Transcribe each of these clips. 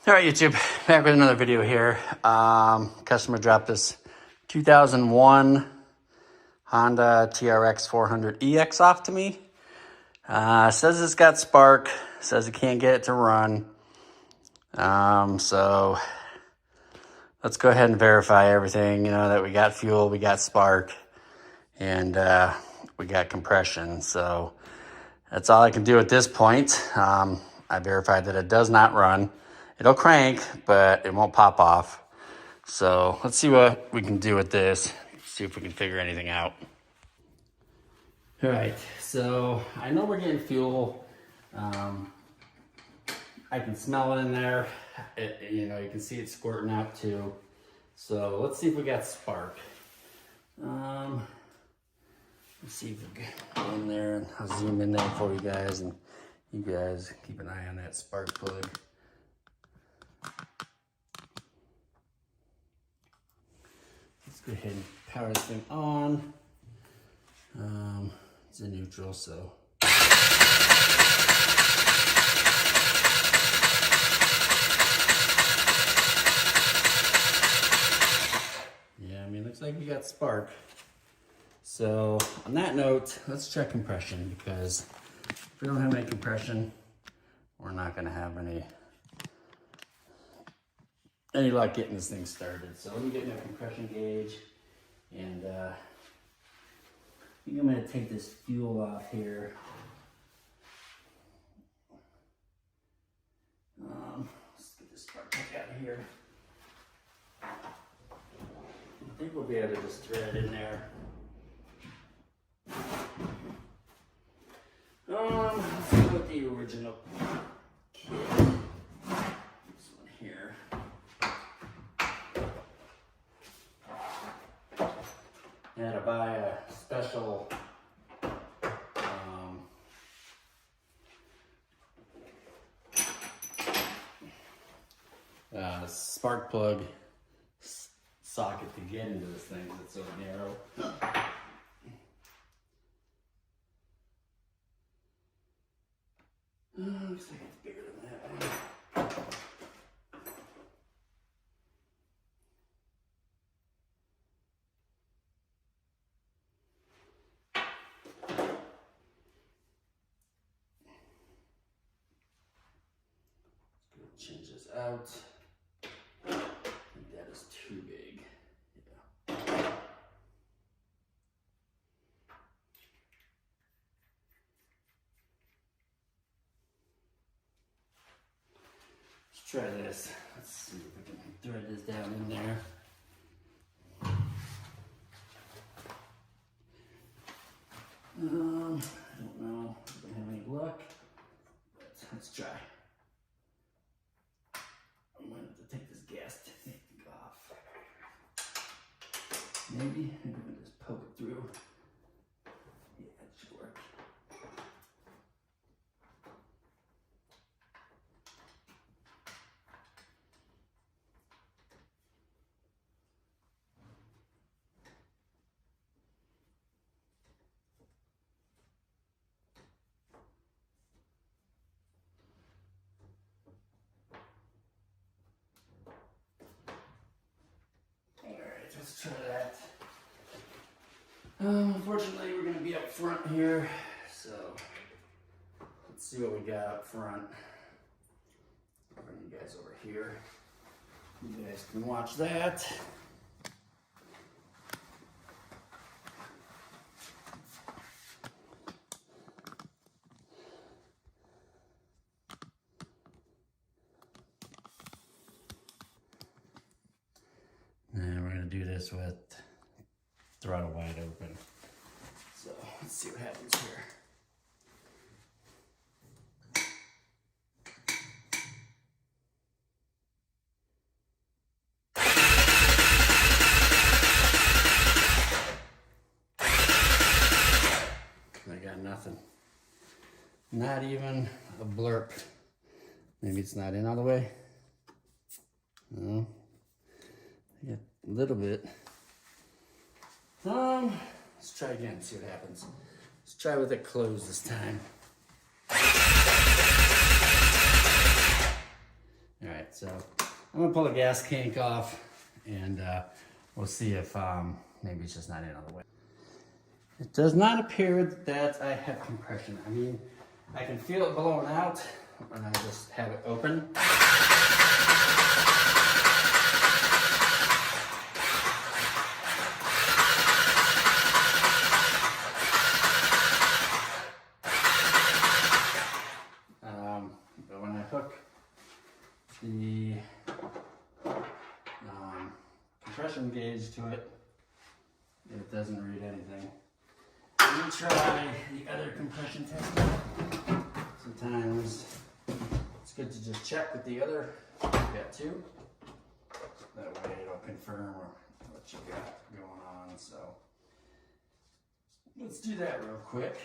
All right, YouTube, back with another video here. Customer dropped this 2001 Honda TRX 400EX off to me. Says it's got spark, says it can't get it to run. So let's go ahead and verify everything, that we got fuel, we got spark, and we got compression. So that's all I can do at this point. I verified that it does not run. It'll crank, but it won't pop off. So let's see what we can do with this. See if we can figure anything out. All right, so I know we're getting fuel. I can smell it in there. You can see it squirting out too. So let's see if we got spark. Let's see if we can go in there, and I'll zoom in there for you guys, and you guys keep an eye on that spark plug. Let's go ahead and power this thing on. It's in neutral, so. Yeah, looks like we got spark. So on that note, let's check compression, because if we don't have any compression, we're not gonna have any luck getting this thing started. So let me get my compression gauge, and I think I'm gonna take this fuel off here. Let's get this spark plug out of here. I think we'll be able to just thread it in there. Let's see what the original kit. This one here. I had to buy a special spark plug socket to get into this thing because it's so narrow. Looks like it's bigger than that one. Change this out. I think that is too big. Yeah. Let's try this. Let's see if we can thread this down in there. I don't know if we have any luck, but let's try. I'm going to have to take this gas tank off. Maybe we can just poke it through. Yeah, it should work. Let's try that. Unfortunately, we're going to be up front here, so let's see what we got up front. I'll bring you guys over here. You guys can watch that. And we're going to do this with throttle wide open. So let's see what happens here. I got nothing. Not even a blurp. Maybe it's not in all the way. No. Yeah, a little bit. Let's try again, see what happens. Let's try with it closed this time. All right, so I'm gonna pull the gas tank off and we'll see if maybe it's just not in all the way. It does not appear that I have compression. I mean, I can feel it blowing out when I just have it open. But when I hook the compression gauge to it, it doesn't read anything. Let me try the other compression test. Sometimes it's good to just check with the other. You got two. That way it'll confirm what you got going on. So let's do that real quick.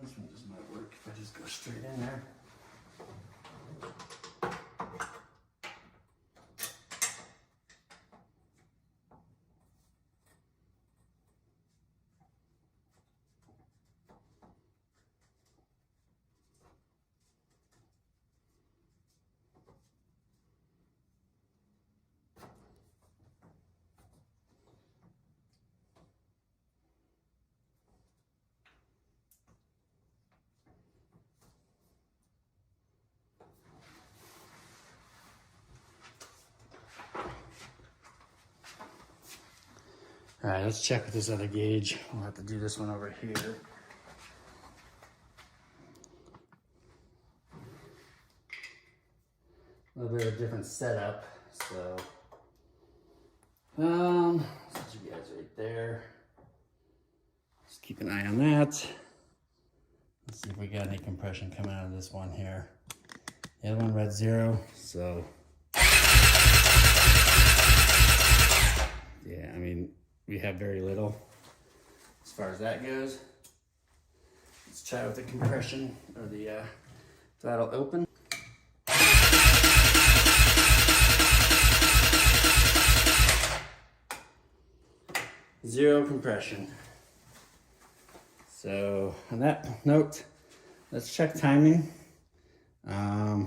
This one just might work if I just go straight in there. All right, let's check with this other gauge. We'll have to do this one over here. A little bit of a different setup, so set you guys right there. Just keep an eye on that. Let's see if we got any compression coming out of this one here. The other one read 0, so yeah, I mean, we have very little as far as that goes. Let's try with the compression or the throttle open. 0 compression. So on that note, let's check timing. I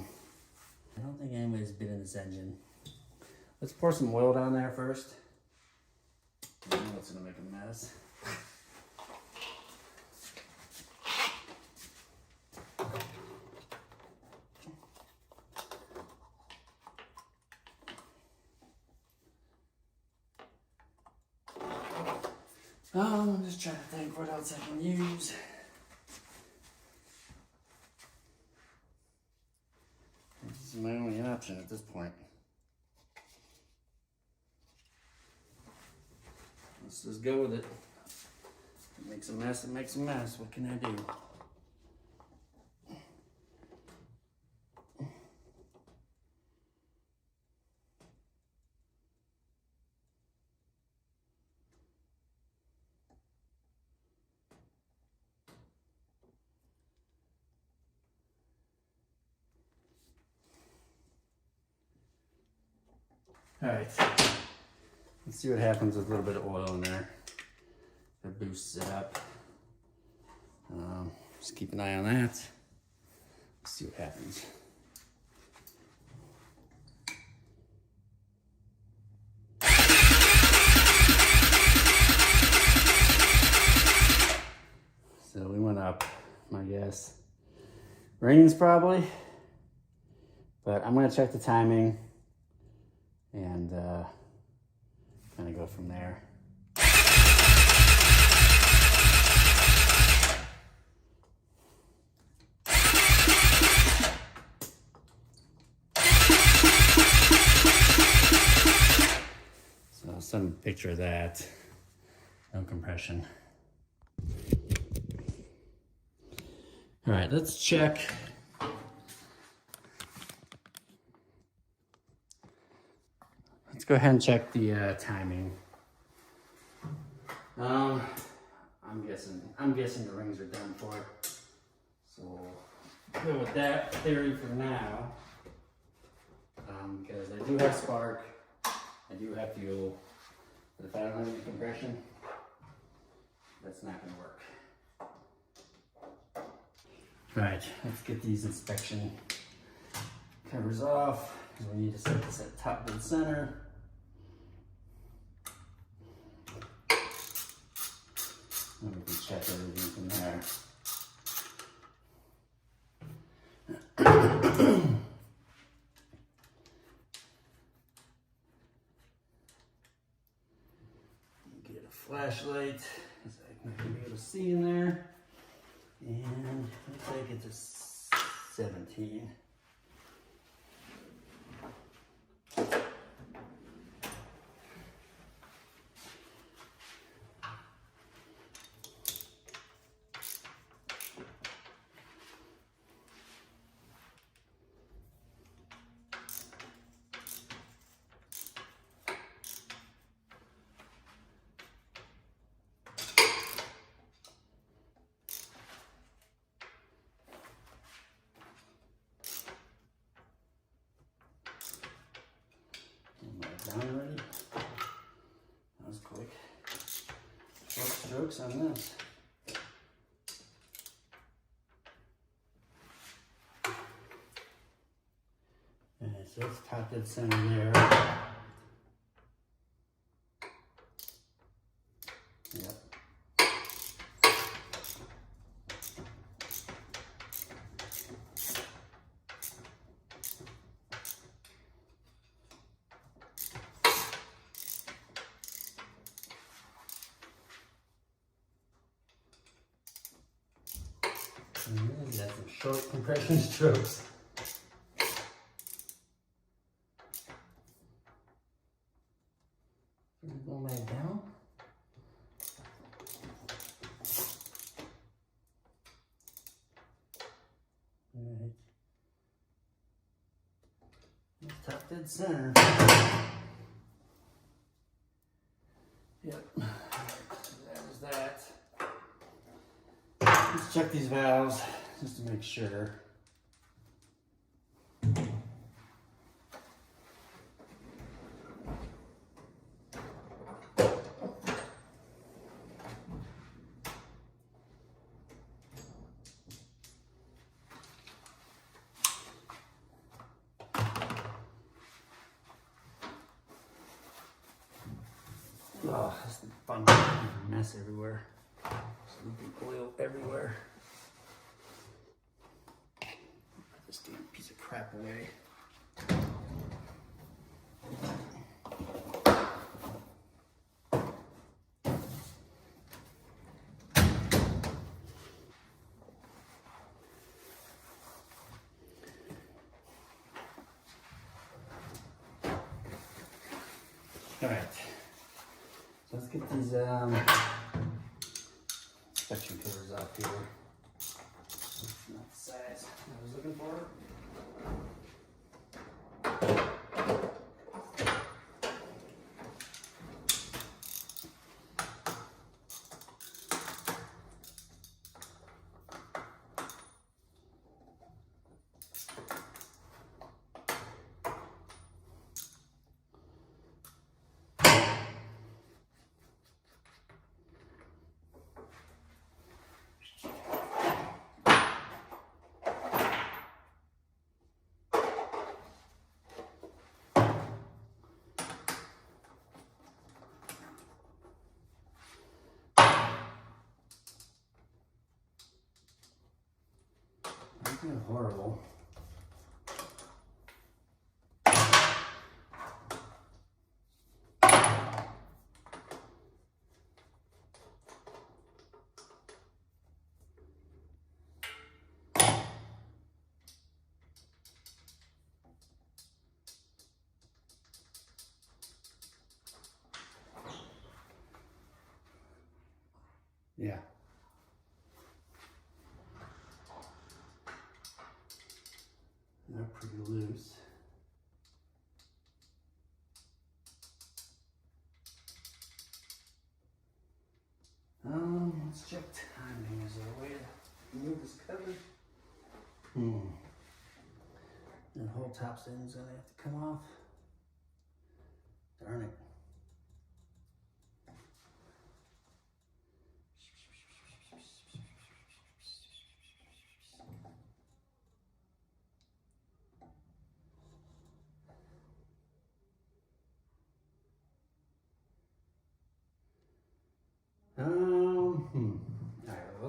don't think anybody's been in this engine. Let's pour some oil down there first. I know it's gonna make a mess. I'm just trying to think what else I can use. This is my only option at this point. Let's just go with it. It makes a mess, it makes a mess. What can I do? All right, let's see what happens with a little bit of oil in there. That boosts it up. Just keep an eye on that. Let's see what happens. So we went up, my guess. Rings probably, but I'm gonna check the timing and kind of go from there. So I'll send a picture of that. No compression. All right, let's check. Let's go ahead and check the timing. I'm guessing the rings are done for. So we'll go with that theory for now. Because I do have spark, I do have fuel, But if I don't have any compression, that's not going to work. All right, let's get these inspection covers off. We need to set this at top dead center. And we can check everything from there. Get a flashlight, so I'm not gonna be able to see in there. And let's take it to 17. Down already? That was quick. Short strokes on this. Alright, so it's top dead center there. Yep. Got some short compression strokes. Going back down. Alright. Top dead center. Yep. That was that. Let's check these valves just to make sure. Oh, that's the fun mess everywhere. Sleeping oil everywhere. Put this damn piece of crap away. All right. So let's get these inspection covers off here. That's not the size I was looking for. That's horrible. Yeah. They're pretty loose. Let's check timing. Is there a way to move this cover? That whole top end's gonna have to come off. Darn it.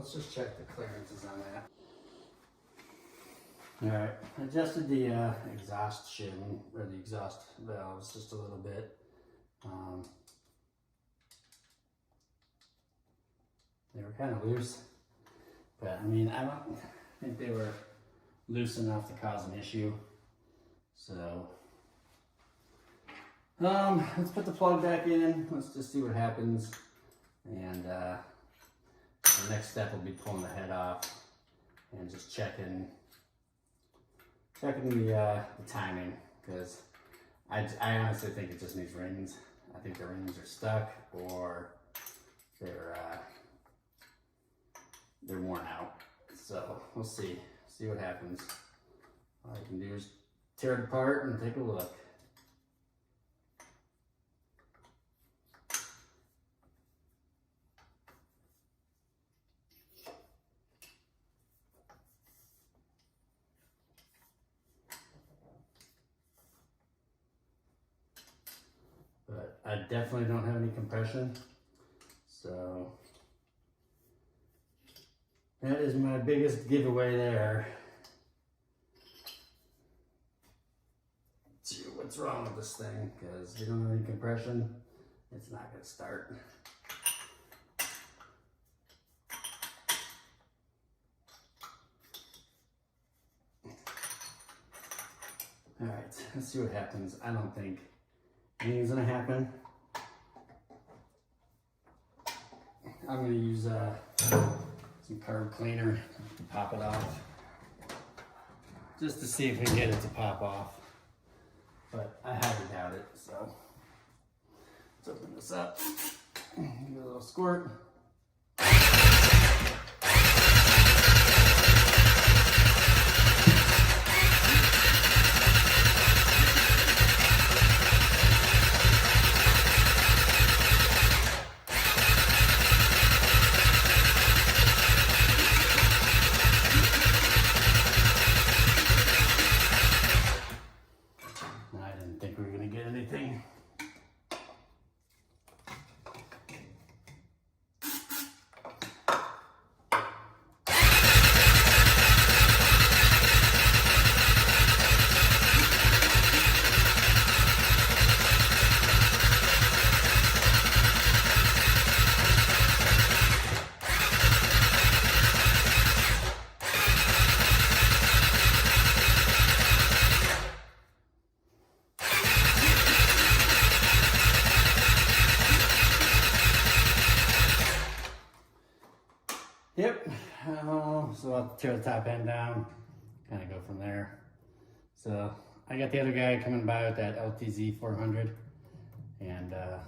let's just check the clearances on that. All right, adjusted the exhaust shim, or the exhaust valves just a little bit. They were kind of loose, but I mean, I don't think they were loose enough to cause an issue. So, let's put the plug back in. Let's just see what happens. And the next step will be pulling the head off and just checking the timing, because I honestly think it just needs rings. I think the rings are stuck, or they're worn out. So we'll see what happens. All I can do is tear it apart and take a look. But I definitely don't have any compression, so that is my biggest giveaway there. Let's see what's wrong with this thing, because if you don't have any compression, it's not going to start. All right, let's see what happens. I don't think anything's gonna happen. I'm gonna use some carb cleaner to pop it off, just to see if we can get it to pop off. But I highly doubt it, so let's open this up, give it a little squirt. Yep, so I'll tear the top end down, kind of go from there. So I got the other guy coming by with that LTZ 400, and I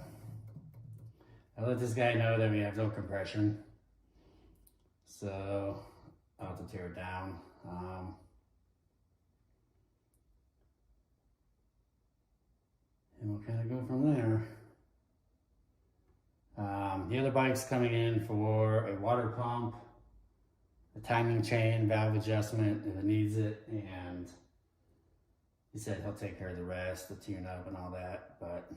let this guy know that we have no compression, so I'll have to tear it down. And we'll kind of go from there. The other bike's coming in for a water pump, a timing chain, valve adjustment if it needs it, and he said he'll take care of the rest, the tune up and all that. But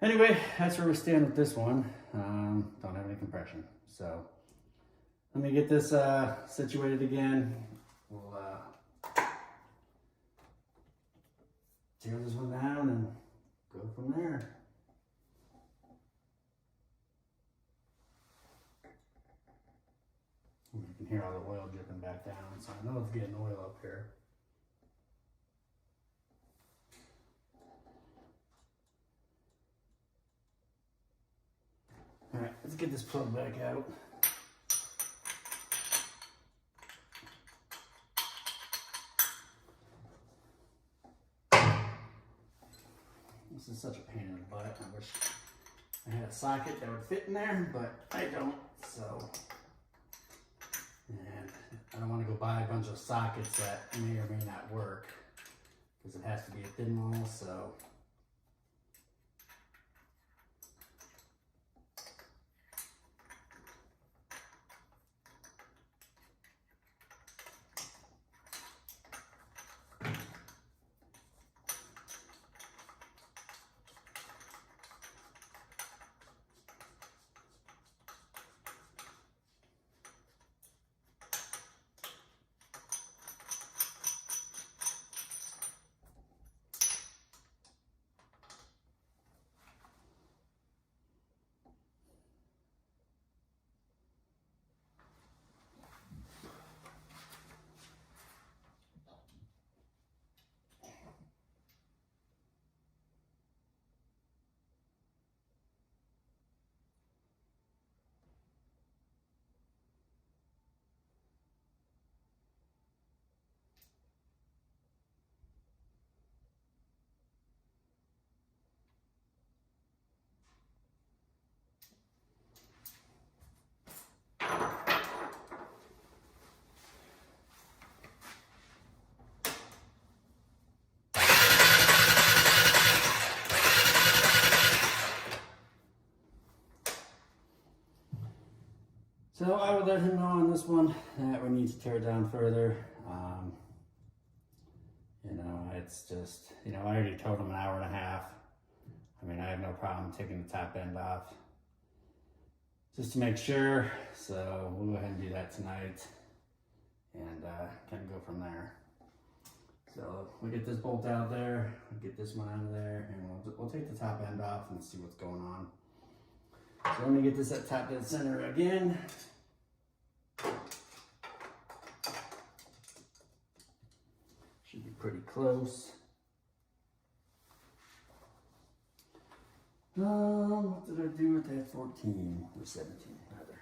anyway, that's where we stand with this one. Don't have any compression. So let me get this situated again. We'll tear this one down and go from there. You can hear all the oil dripping back down, so I know it's getting oil up here. All right, let's get this plug back out. This is such a pain in the butt. I wish I had a socket that would fit in there, but I don't, so. And I don't want to go buy a bunch of sockets that may or may not work, because it has to be a thin wall, so. So I would let him know on this one that we need to tear it down further. You know, it's just, you know, I already told him an hour and a half. I mean, I have no problem taking the top end off just to make sure. So we'll go ahead and do that tonight and kind of go from there. So we'll get this bolt out there, we'll get this one out of there, and we'll take the top end off and see what's going on. So let me get this at top dead center again. Should be pretty close. What did I do with that 14 or 17 rather?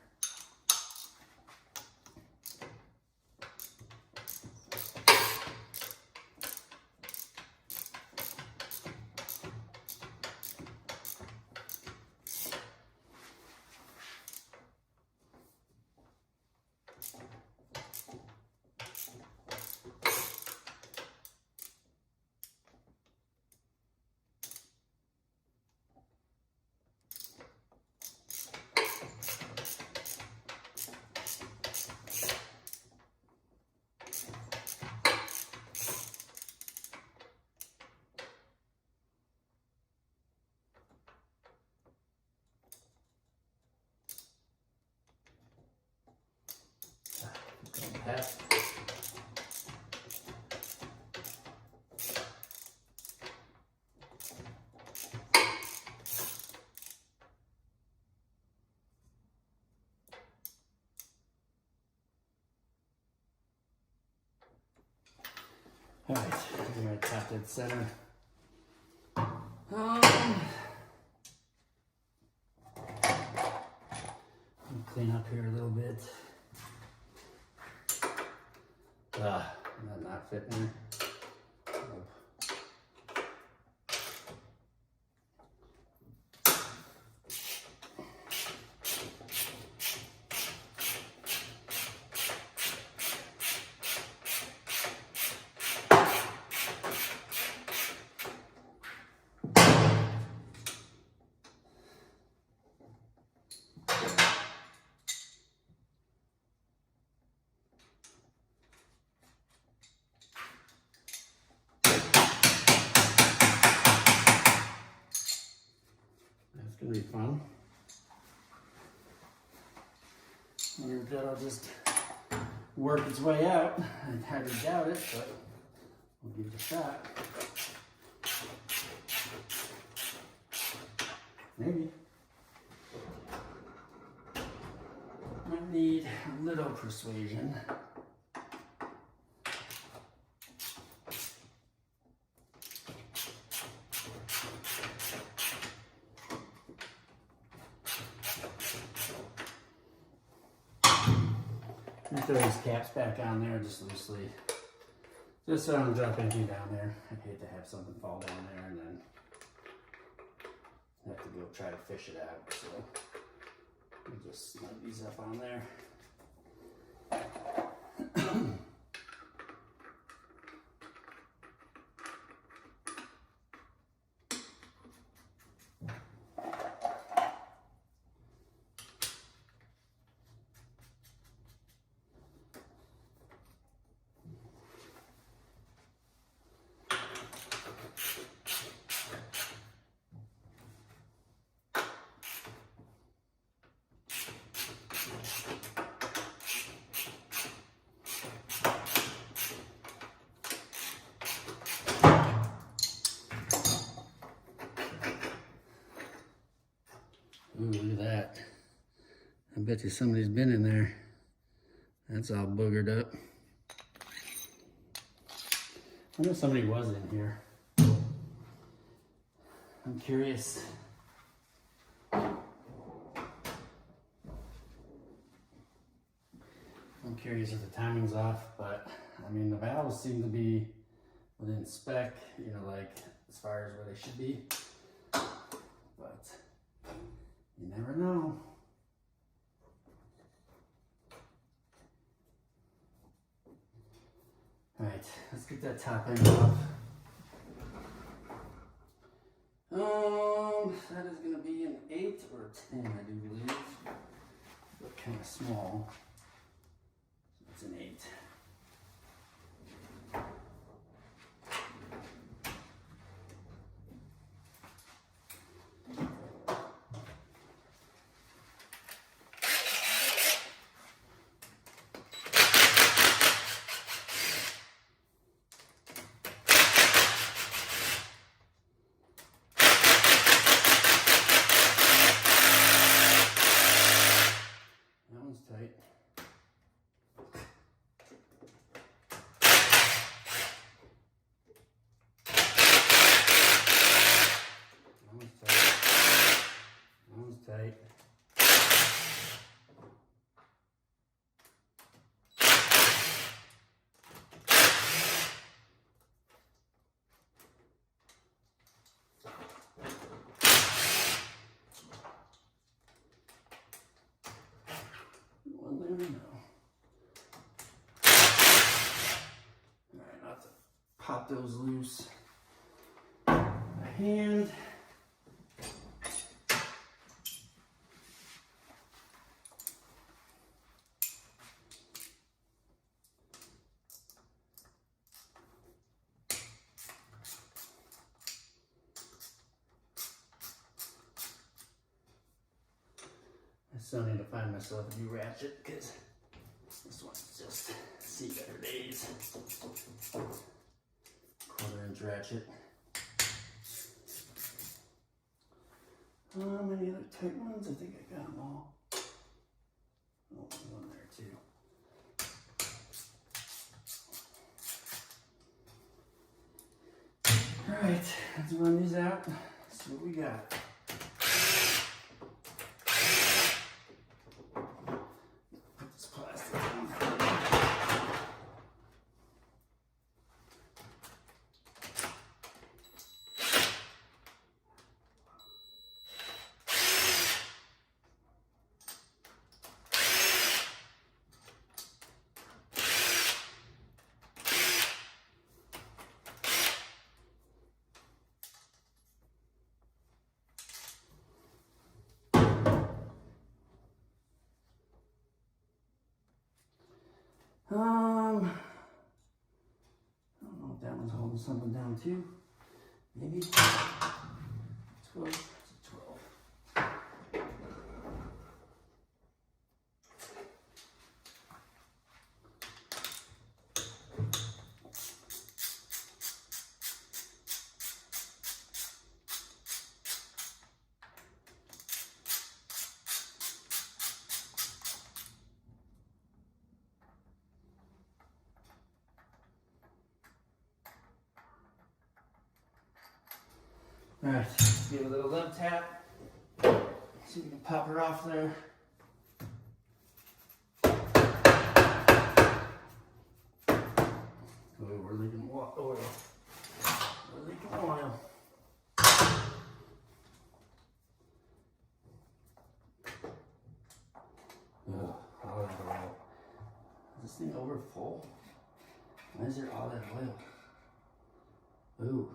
Past. All right, we're gonna tap that center. Clean up here a little bit. That not fitting there. It's gonna be fun. I wonder if that'll just work its way out. I highly doubt it, but we'll give it a shot. Maybe. Might need a little persuasion. Throw these caps back on there just loosely, just so I don't drop anything down there. I'd hate to have something fall down there and then have to go try to fish it out. So we'll just slide these up on there. Ooh, look at that. I bet you somebody's been in there. That's all boogered up. I wonder if somebody was in here. I'm curious. I'm curious if the timing's off, but I mean, the valves seem to be within spec, you know, like as far as where they should be, but you never know. All right, let's get that top end off. That is going to be an 8 or 10, I do believe. but kind of small. So it's an 8. Tight. Almost tight. Almost tight. One there, no. Alright, I'll have to pop those loose. A hand. I still need to find myself a new ratchet because this one's just see better days. 1/4-inch ratchet. Any other tight ones? I think I got them all. Oh, there's one there too. Alright, let's run these out. See what we got. Put this plastic on. I don't know if that one's holding something down too. Maybe 12. It's a 12. All right, give it a little love tap. See if we can pop her off there. Oh, we're leaking oil. We're leaking oil. Ugh, all that oil. Is this thing over full? Why is there all that oil? Ooh.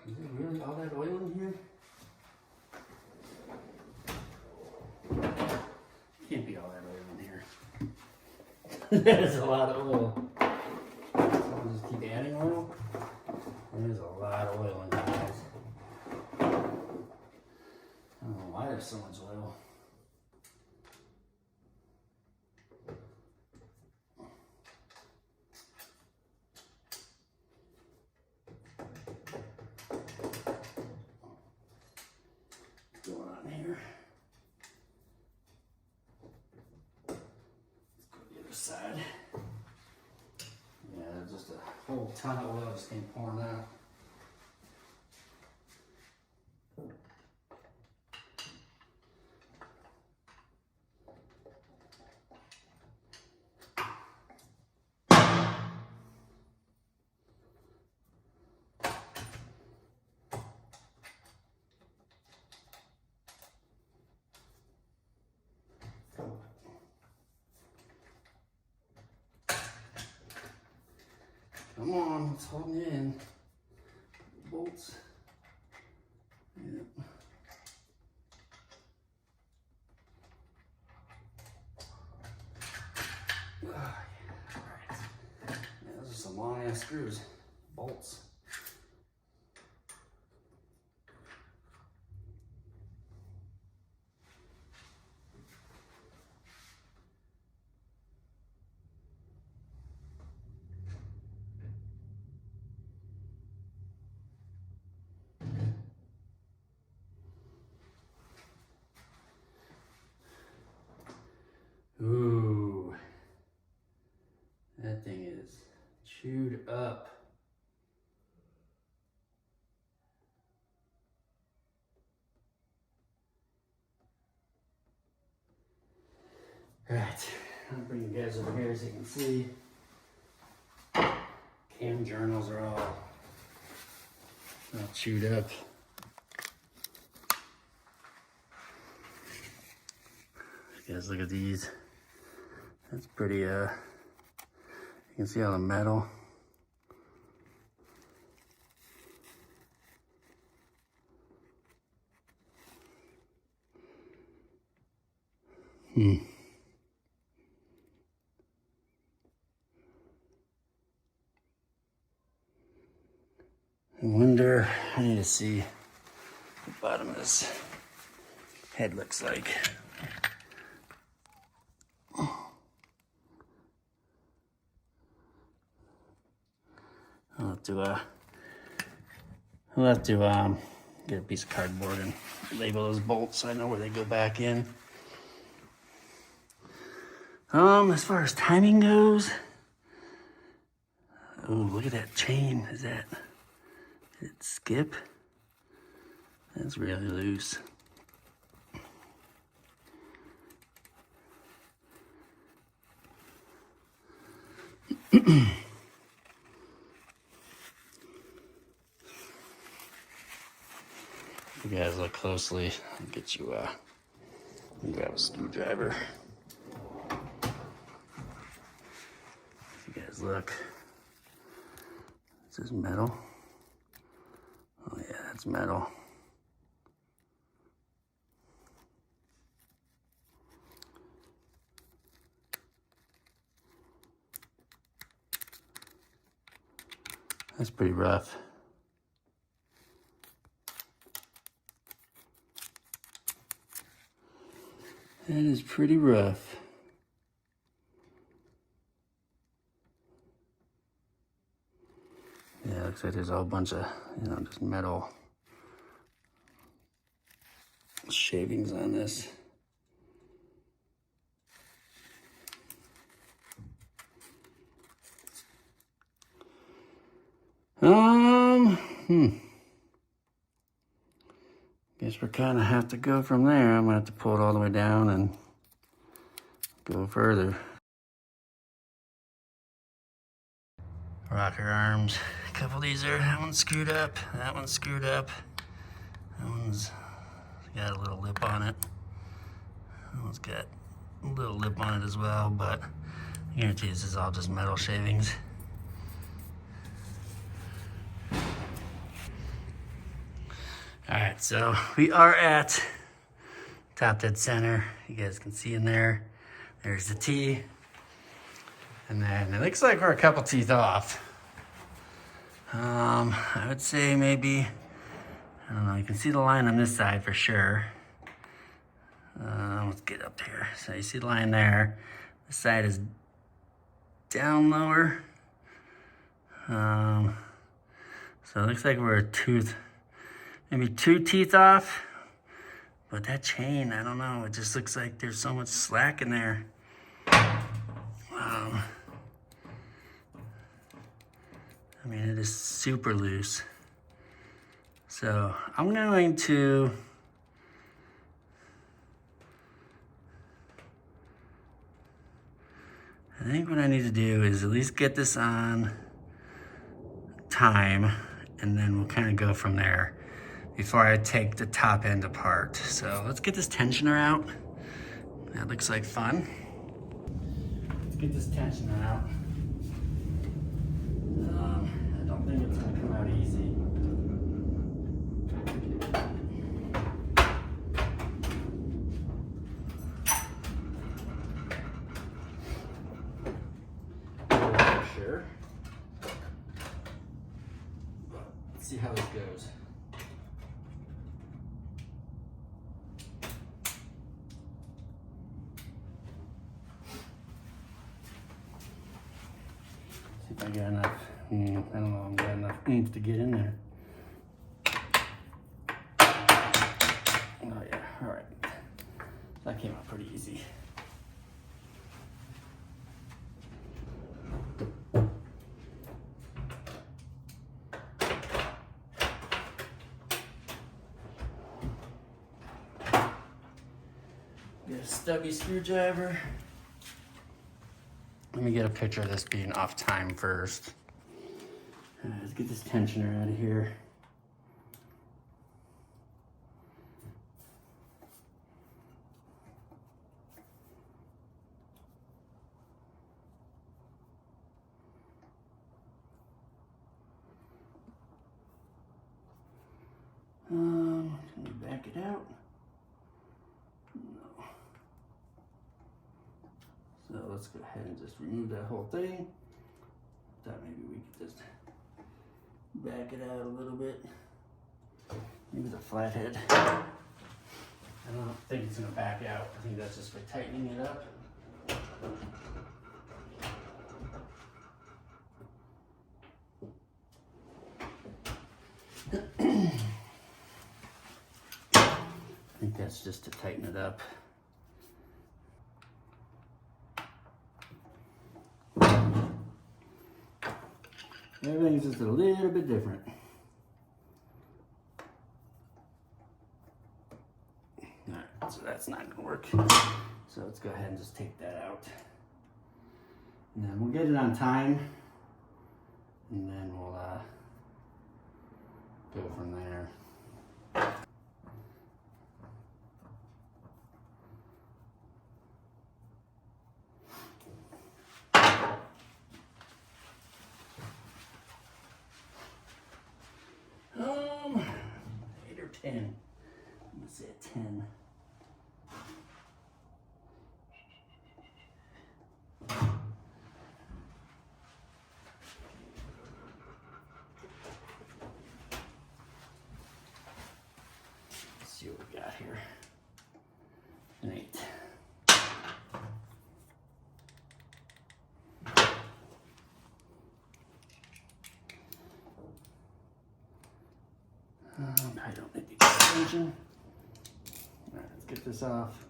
Is there really all that oil in here? Can't be all that oil in here. There's a lot of oil. So I'll just keep adding oil. There's a lot of oil in here, guys. I don't know why there's so much oil. Side. Yeah, just a whole ton of oil just came pouring out. Come on, it's holding you in. Bolts. Yep. screws, bolts. Ooh, that thing is chewed up. All right, I'll bring you guys over here so you can see. Cam journals are all chewed up. You guys look at these. That's pretty, you can see all the metal. I wonder, I need to see what the bottom of this head looks like. I'll have to get a piece of cardboard and label those bolts so I know where they go back in. As far as timing goes, oh, look at that chain. Did it skip? That's really loose. If you guys look closely, I'll get you grab a screwdriver. If you guys look, this is metal. Oh yeah, that's metal. That's pretty rough. That is pretty rough. Yeah, looks like there's a whole bunch of, just metal shavings on this. Guess we're kind of have to go from there. I'm gonna have to pull it all the way down and go further. Rocker arms. A couple of these are, that one's screwed up, that one's screwed up. That one's got a little lip on it. That one's got a little lip on it as well, but I guarantee this is all just metal shavings. All right, so we are at top dead center. You guys can see in there, there's the T. And then it looks like we're a couple teeth off. I would say maybe, I don't know, you can see the line on this side for sure. Let's get up here. So you see the line there. This side is down lower. So it looks like we're a tooth, maybe 2 teeth off. But that chain, I don't know, it just looks like there's so much slack in there. I mean, it is super loose. So I'm going to, I think what I need to do is at least get this on time, and then we'll kind of go from there before I take the top end apart. So let's get this tensioner out. That looks like fun. Let's get this tensioner out. I don't think it's gonna come out easy. For sure. see how this goes. See if I got enough. I don't know if I got enough oomph to get in there. Oh yeah, all right. That came out pretty easy. Get a stubby screwdriver. Let me get a picture of this being off time first. Let's get this tensioner out of here. Can we back it out? No. So let's go ahead and just remove that whole thing. Thought maybe we could just back it out a little bit. Maybe the flathead. I don't think it's gonna back out. I think that's just by tightening it up. I think that's just to tighten it up. Everything's just a little bit different. All right, so that's not gonna work. So let's go ahead and just take that out. And then we'll get it on time. And then we'll go from there. I'm gonna say a 10. Let's see what we got here. An 8. I don't need the extension. All right, let's get this off.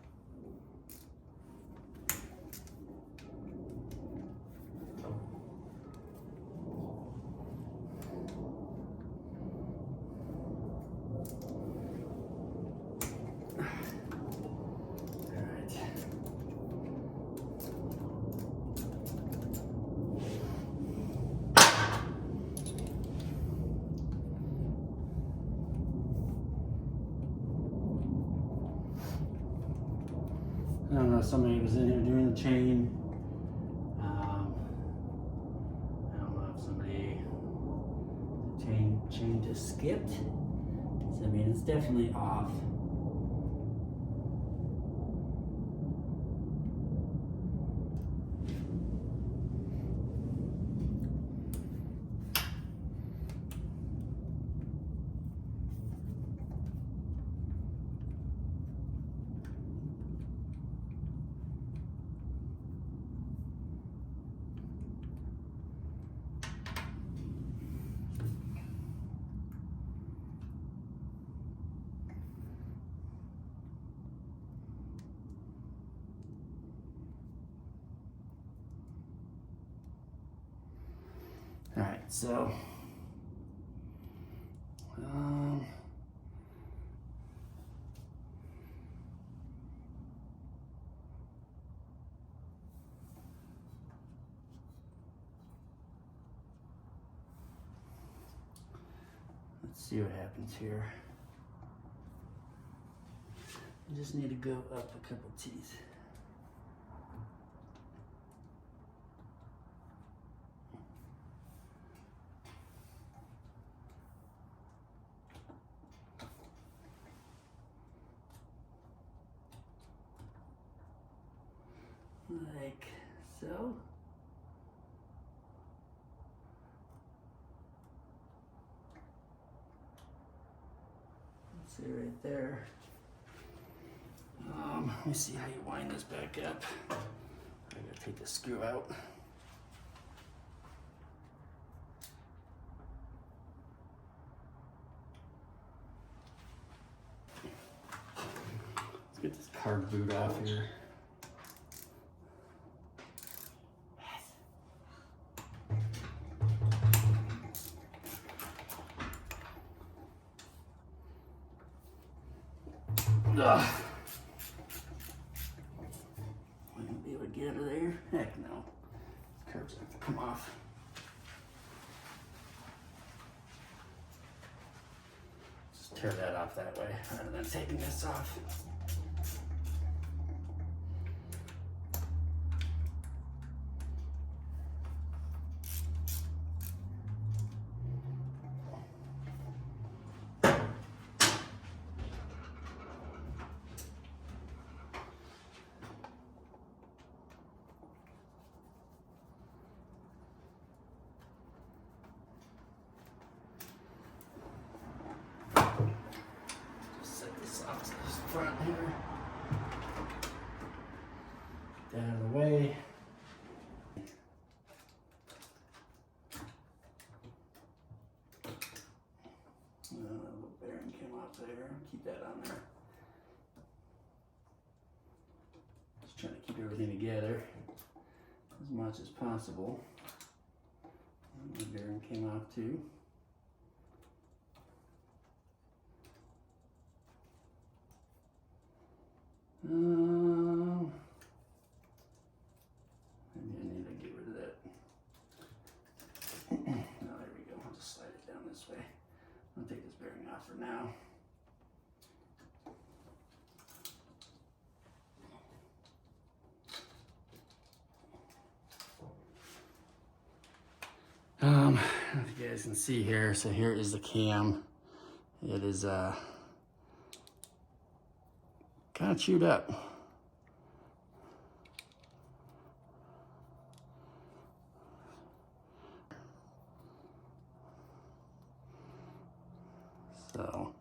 I don't know if somebody was in here doing the chain. I don't know if the chain just skipped. So I mean, it's definitely off. All right, so let's see what happens here. I just need to go up a couple teeth. Like so. See right there. Let me see how you wind this back up. I gotta take the screw out. Let's get this card boot off here. Ugh. Wouldn't be able to get out of there. Heck no. These curbs have to come off. Just tear that off that way rather than taking this off. Front here. Get that out of the way. A little bearing came off there. Keep that on there. Just trying to keep everything together as much as possible. And the bearing came off too. Maybe I need to get rid of that. No, there we go. I'll just slide it down this way. I'll take this bearing off for now. If you guys can see here, so here is the cam. It is kind of chewed up. So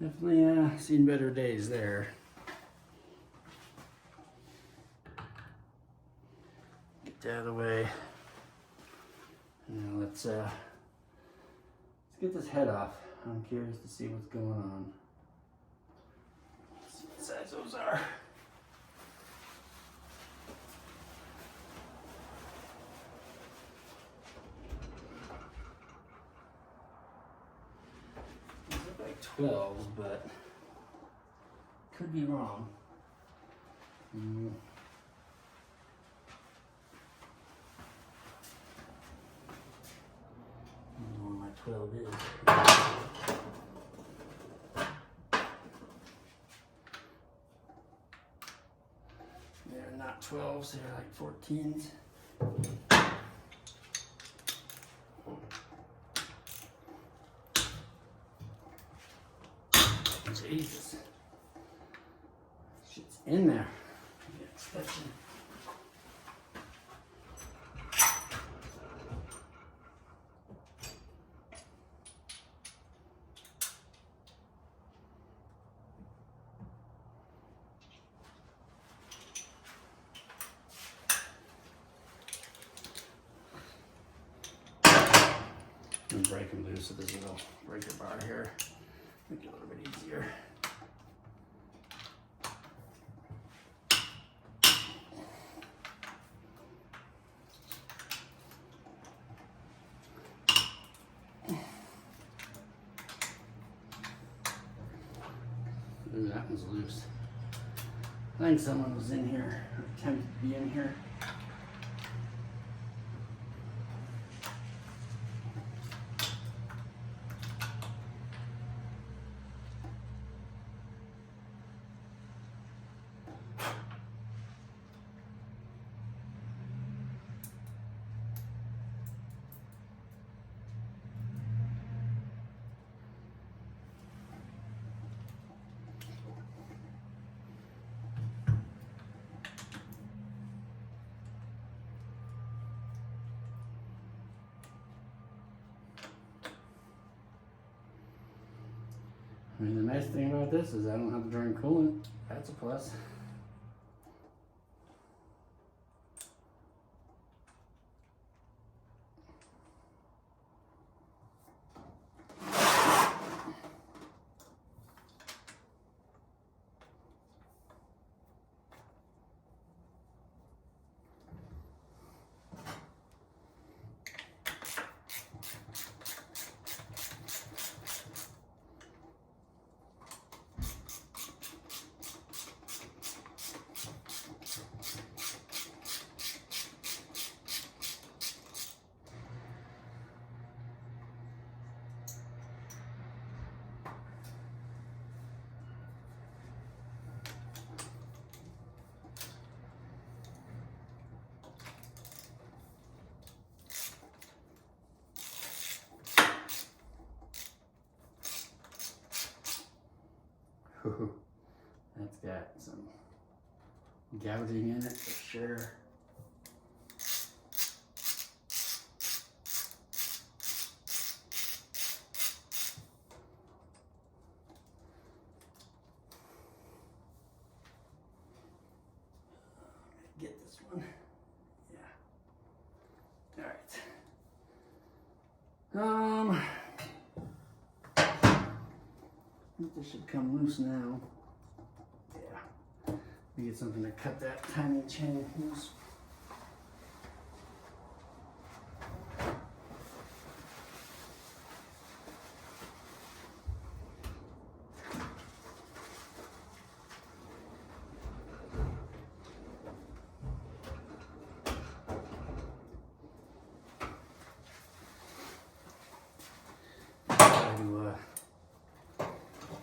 definitely seen better days there. Get that out of the way. Now let's get this head off. I'm curious to see what's going on. Let's see what size those are. These look like 12s, but could be wrong. I don't know where my 12 is. They're not 12s, they're like 14s. Jesus. Shit's in there. Yeah, inspection. And break them loose with this little breaker bar here. Make it a little bit easier. Ooh, that one's loose. I think someone was in here, or attempted to be in here. I mean, the nice thing about this is I don't have to drain coolant. That's a plus. That's got some gouging in it for sure. Get this one. Yeah. All right. I think this should come loose now. Yeah. We get something to cut that tiny chain loose.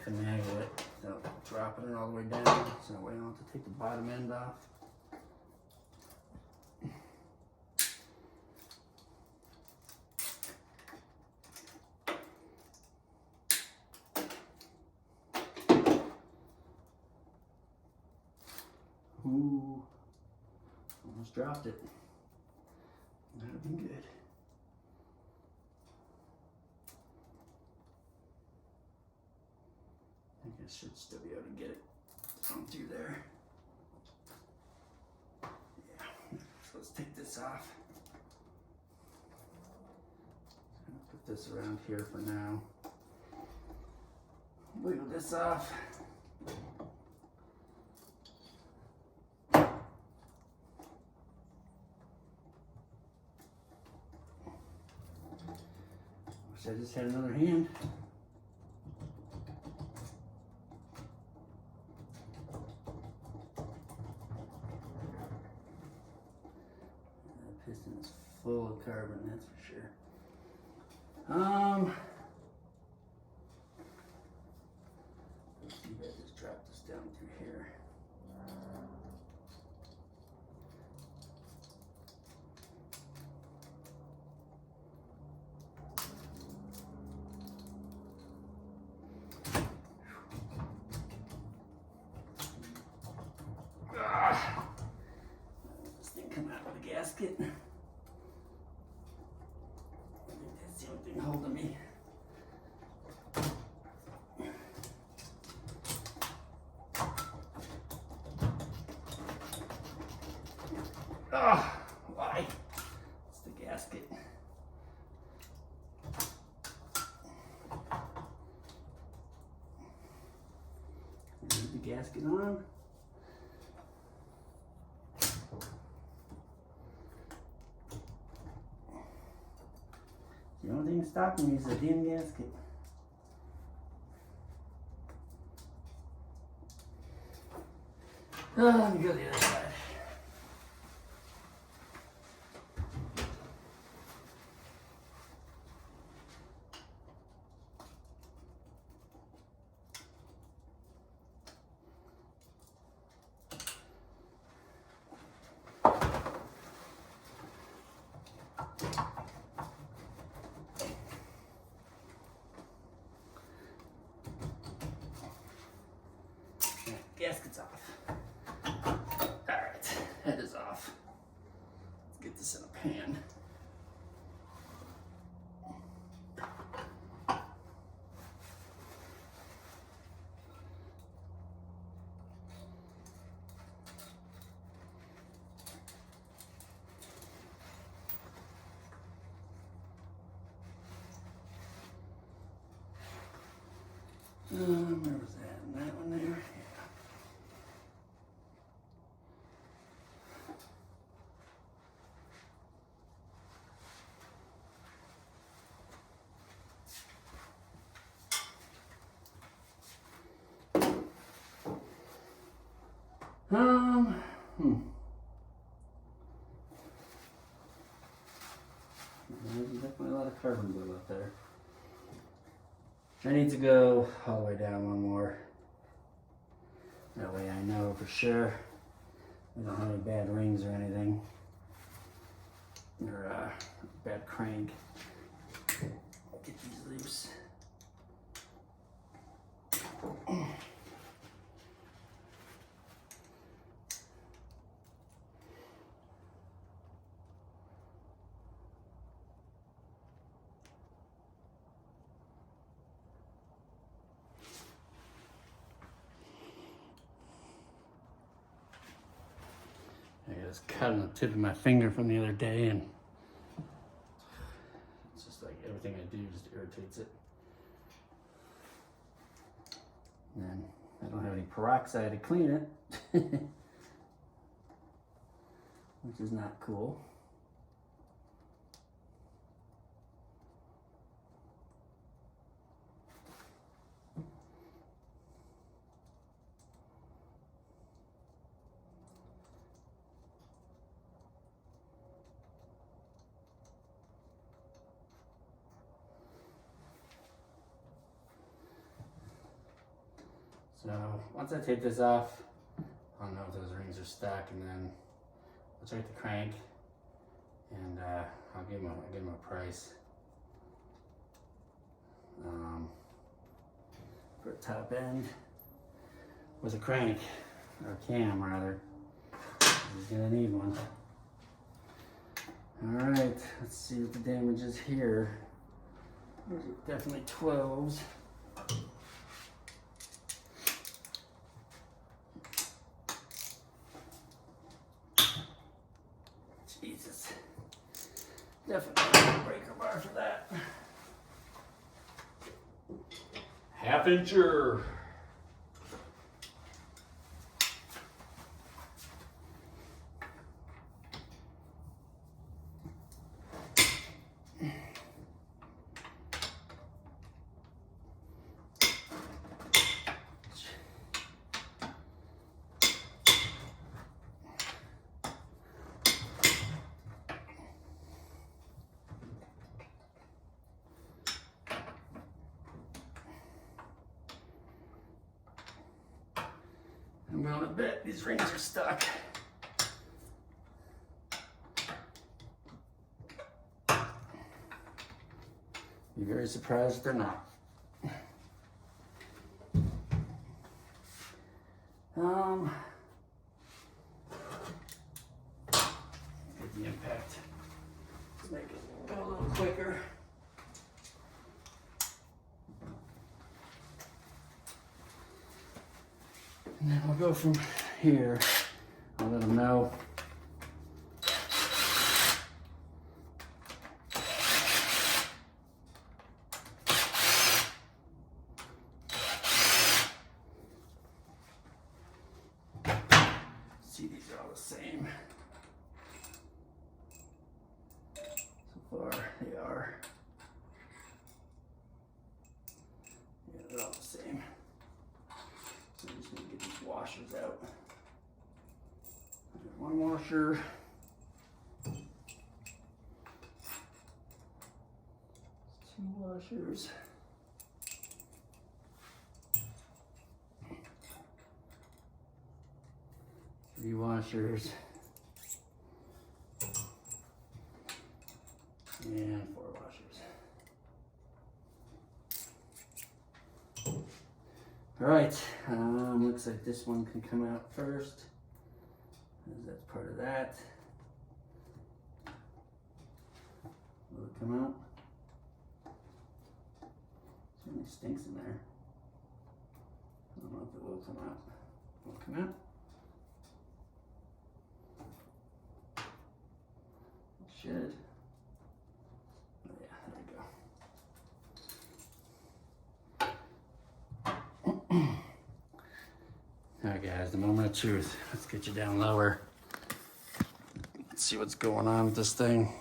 Finagle it, so dropping it all the way down, so we don't have to take the bottom end off. Ooh, almost dropped it. That would have been good. I should still be able to get it on through there. Yeah, so let's take this off. Put this around here for now. Wiggle this off. Wish I just had another hand. Piston is full of carbon, that's for sure. Let's see if I just drop this down through here. This thing come out of the gasket. I think that's the only thing holding me. Why? It's the gasket. Leave the gasket on. The only thing stopping me is the damn gasket. Let me go to the other side. Gasket's off. Alright, head is off. Let's get this in a pan. Where was that? That one there? There's definitely a lot of carbon blue up there. I need to go all the way down one more. That way I know for sure we don't have any bad rings or anything. Or bad crank. Get these loose. I just cut on the tip of my finger from the other day, and it's just like everything I do just irritates it. And I don't have any peroxide to clean it, which is not cool. So once I take this off, I'll know if those rings are stuck, and then I'll check the crank, and I'll give them a price for a top end with a crank, or a cam rather. He's gonna need one. All right, let's see what the damage is here. Definitely 12s. Jesus. Definitely a breaker bar for that. Half-incher. I'm going to bet these rings are stuck. Be very surprised if they're not. Get the impact. Let's make it go a little quicker. And then we'll go from here. I'll let them know. See, these are all the same. So far, they are. Yeah, they're all the same. So I'm just going to get these washers out. One washer. Two washers. Three washers. And four washers. All right, looks like this one can come out first, as that's part of that. Will it come out? Certainly stinks in there. I don't know if it will come out. Will it come out? It should. Oh yeah, there we go. All right, guys, the moment of truth. Let's get you down lower. Let's see what's going on with this thing.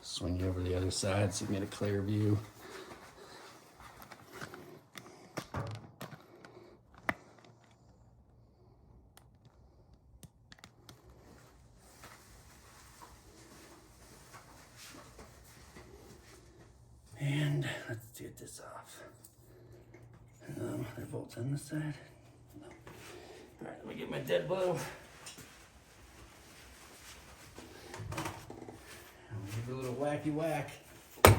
Swing you over the other side so you can get a clear view. And let's get this off. They're bolts on this side. No. All right, let me get my dead blow. Give it a little wacky whack. I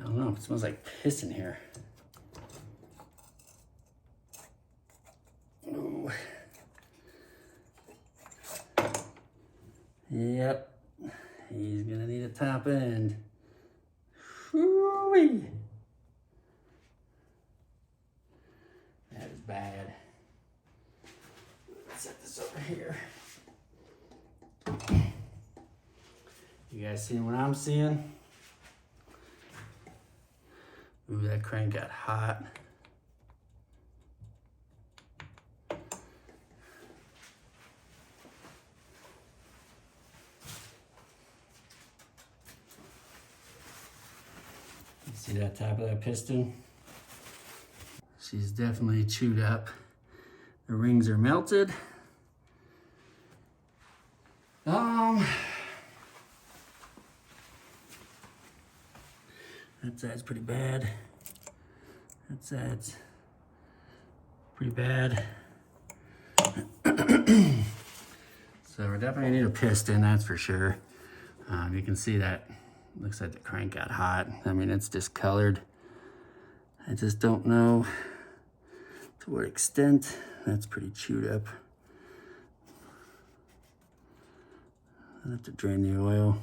don't know, it smells like piss in here. Ooh. Yep. He's gonna need a top end. Whoo-wee. That is bad. Let's set this over here. You guys seeing what I'm seeing? Ooh, that crank got hot. See that top of that piston? She's definitely chewed up. The rings are melted. That side's pretty bad. That side's pretty bad. So we definitely need a piston, that's for sure. You can see that looks like the crank got hot. I mean, it's discolored. I just don't know to what extent. That's pretty chewed up. I'll have to drain the oil.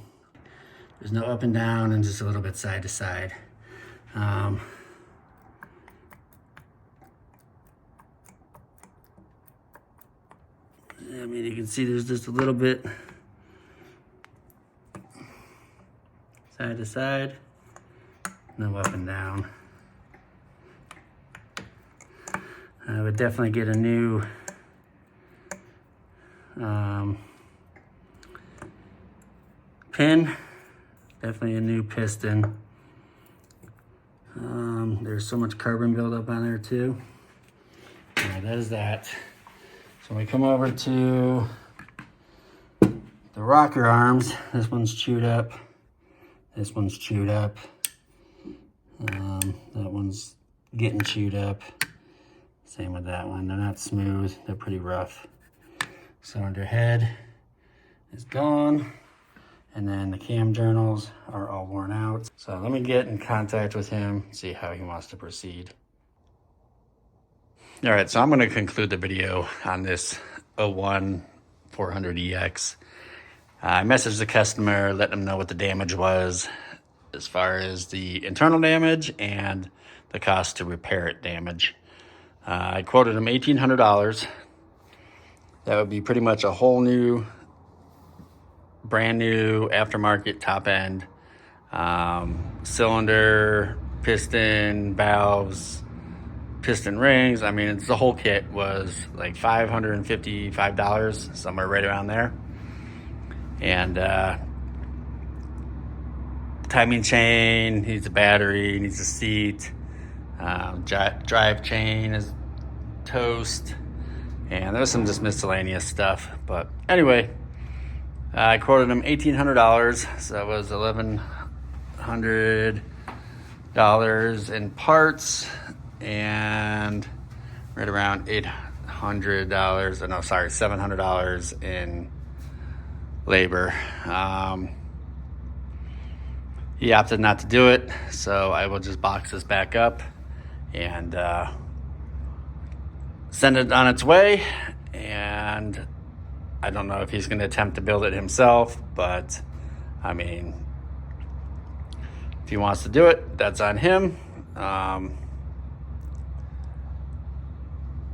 There's no up and down and just a little bit side to side. I mean, you can see there's just a little bit side to side, no up and down. I would definitely get a new pin, definitely a new piston. There's so much carbon buildup on there too. All right, that is that. So we come over to the rocker arms. This one's chewed up. This one's chewed up. That one's getting chewed up. Same with that one. They're not smooth. They're pretty rough. Cylinder head is gone. And then the cam journals are all worn out. So let me get in contact with him, see how he wants to proceed. All right, so I'm gonna conclude the video on this 01 400EX. I messaged the customer, let them know what the damage was as far as the internal damage and the cost to repair it damage. I quoted him $1,800. That would be pretty much a whole new, brand new aftermarket top end, cylinder, piston, valves, piston rings. I mean, the whole kit was like $555, somewhere right around there. And timing chain, needs a battery, needs a seat, drive chain is toast, and there's some just miscellaneous stuff. But anyway, I quoted him $1,800, so that was $1,100 in parts and right around $800, or no, sorry, $700 in labor. He opted not to do it, so I will just box this back up and send it on its way. And I don't know if he's going to attempt to build it himself, but I mean, if he wants to do it, that's on him.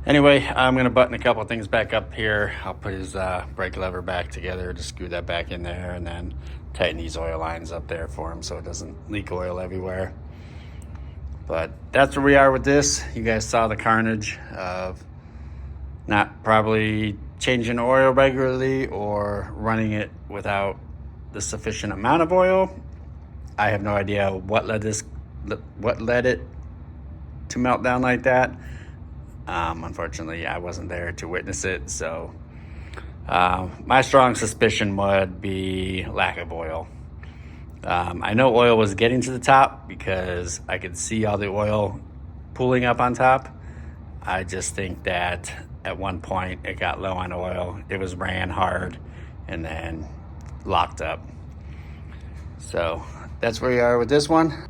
Anyway, I'm going to button a couple things back up here. I'll put his brake lever back together to screw that back in there, and then tighten these oil lines up there for him so it doesn't leak oil everywhere. But that's where we are with this. You guys saw the carnage of not probably changing oil regularly or running it without the sufficient amount of oil. I have no idea what led it to melt down like that. Unfortunately, I wasn't there to witness it, so my strong suspicion would be lack of oil. I know oil was getting to the top because I could see all the oil pooling up on top. I just think that at one point it got low on oil. It was ran hard and then locked up. So that's where we are with this one.